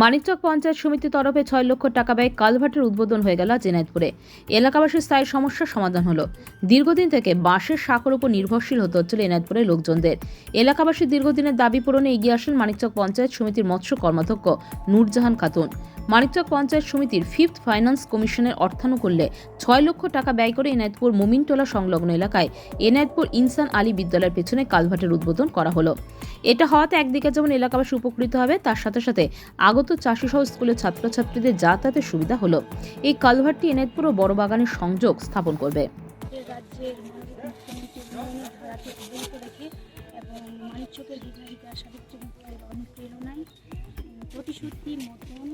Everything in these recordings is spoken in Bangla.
মানিকচক পঞ্চায়েত সমিতির তরফে ৬ লক্ষ টাকা ব্যয়ে কালভার্টের উদ্বোধন হয়ে গেল জেনায়েতপুরে। এলাকাবাসীর স্থায়ী সমস্যার সমাধান হলো। দীর্ঘদিন থেকে বাঁশের শাখার উপর নির্ভরশীল হতে হচ্ছিল এনায়েতপুরের লোকজনদের। এলাকাবাসীর দীর্ঘদিনের দাবি পূরণে এগিয়ে আসেন মানিকচক পঞ্চায়েত সমিতির মৎস্য কর্মাধ্যক্ষ নূরজাহান খাতুন। মানিকচক পঞ্চায়েত সমিতির 5th ফাইন্যান্স কমিশনের অর্থানুকূল্যে ৬ লক্ষ টাকা ব্যয় করে এনায়েতপুর মোমিনটোলা সংলগ্ন এলাকায় এনায়েতপুর ইনসান আলী বিদ্যালয়ের পেছনে কালভার্টের উদ্বোধন করা হলো। এটা হওয়াতে একদিকে যেমন এলাকাবাসী উপকৃত হবে, তার সাথে সাথে আগত চাষি সহ স্কুলের ছাত্রছাত্রীদের যাতায়াতের সুবিধা হলো। এই কালভার্টটি এনায়েতপুর ও বড় বাগানের সংযোগ স্থাপন করবে। রাজ্যের মুখ্যমন্ত্রীর উন্নয়নের ধারাকে অব্যাহত রেখে এবং মানিকচকের বিধায়িকা সাবিত্রী মুখার্জির অনুপ্রেরণায় প্রতিশ্রুতি মতন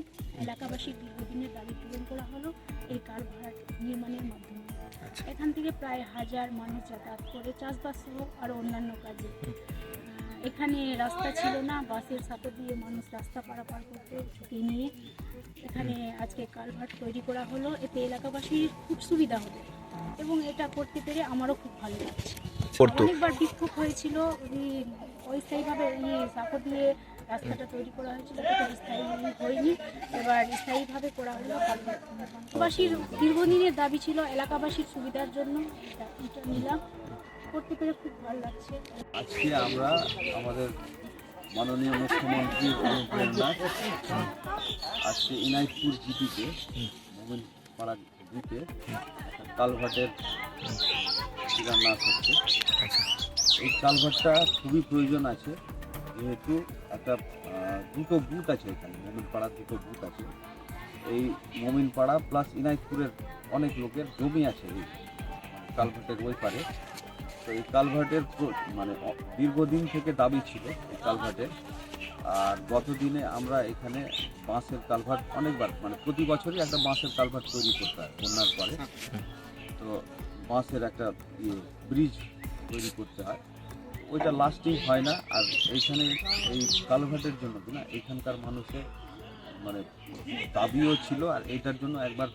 এলাকাবাসীর দীর্ঘদিনের দাবি পূরণ করা হলো এই কালভার্ট নির্মাণের মাধ্যমে। এখান থেকে প্রায় 1000 মানুষ যাতায়াত করে চাষবাস সহ আরও অন্যান্য কাজে। এখানে রাস্তা ছিল না, বাসের সাথে দিয়ে মানুষ রাস্তা পারাপার করতে ঝুঁকি নিয়ে এখানে আজকে কালভার্ট তৈরি করা হলো। এতে এলাকাবাসীর খুব সুবিধা হবে এবং এটা করতে পেরে আমারও খুব ভালো লাগছে। অনেকবার বিক্ষোভ হয়েছিল, অস্থায়ীভাবে সাঁকো দিয়ে রাস্তাটা তৈরি করা হয়েছিল, সেটা স্থায়ী হয়নি, এবার স্থায়ীভাবে করা হলো কালভার্ট। এলাকাবাসীর দীর্ঘদিনের দাবি ছিল, এলাকাবাসীর সুবিধার জন্য এটা নিলাম, করতে পেরে খুব ভালো লাগছে। আজকে আমরা আমাদের মাননীয় মুখ্যমন্ত্রীর অনুপ্রেরণায় আজকে এনায়েতপুর জিপিতে মোমিনপাড়া জিপে কালভার্টের শিলান্যাস হচ্ছে। এই কালভার্টটা খুবই প্রয়োজন আছে, যেহেতু একটা দুটো বুথ আছে এখানে, মোমিনপাড়ার দুটো বুথ আছে। এই মোমিনপাড়া প্লাস এনায়েতপুরের অনেক লোকের জমি আছে এই কালভার্টের ওই পারে। তো এই কালভার্টের মানে দীর্ঘদিন থেকে দাবি ছিল এই কালভার্টের। আর গত দিনে আমরা এখানে বাঁশের কালভার্ট অনেকবার, মানে প্রতি বছরই একটা বাঁশের কালভার্ট তৈরি করতে হয় বন্যার পরে। তো বাঁশের একটা ব্রিজ তৈরি করতে হয়, ওইটা লাস্টিং হয় না। আর এইখানে এই কালভার্টের জন্য না এখানকার মানুষের মানে দাবিও ছিল, আর এইটার জন্য একবার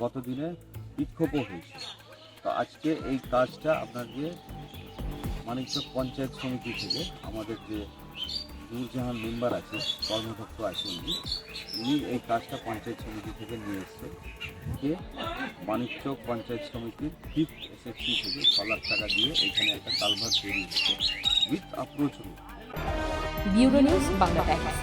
গত দিনে বিক্ষোভও হয়েছে। তো আজকে এই কাজটা আপনাকে মানিকচক পঞ্চায়েত সমিতি থেকে আমাদের যে নূরজাহান মেম্বার আছে, কর্মাধ্যক্ষ আছে, উনি এই কাজটা পঞ্চায়েত সমিতি থেকে নিয়ে এসছে, যে মানিকচক পঞ্চায়েত সমিতির 5th SFC থেকে 6 লাখ টাকা দিয়ে এখানে একটা কালভার্ট তৈরি হচ্ছে with approach route. Bureau news, Bangla Times.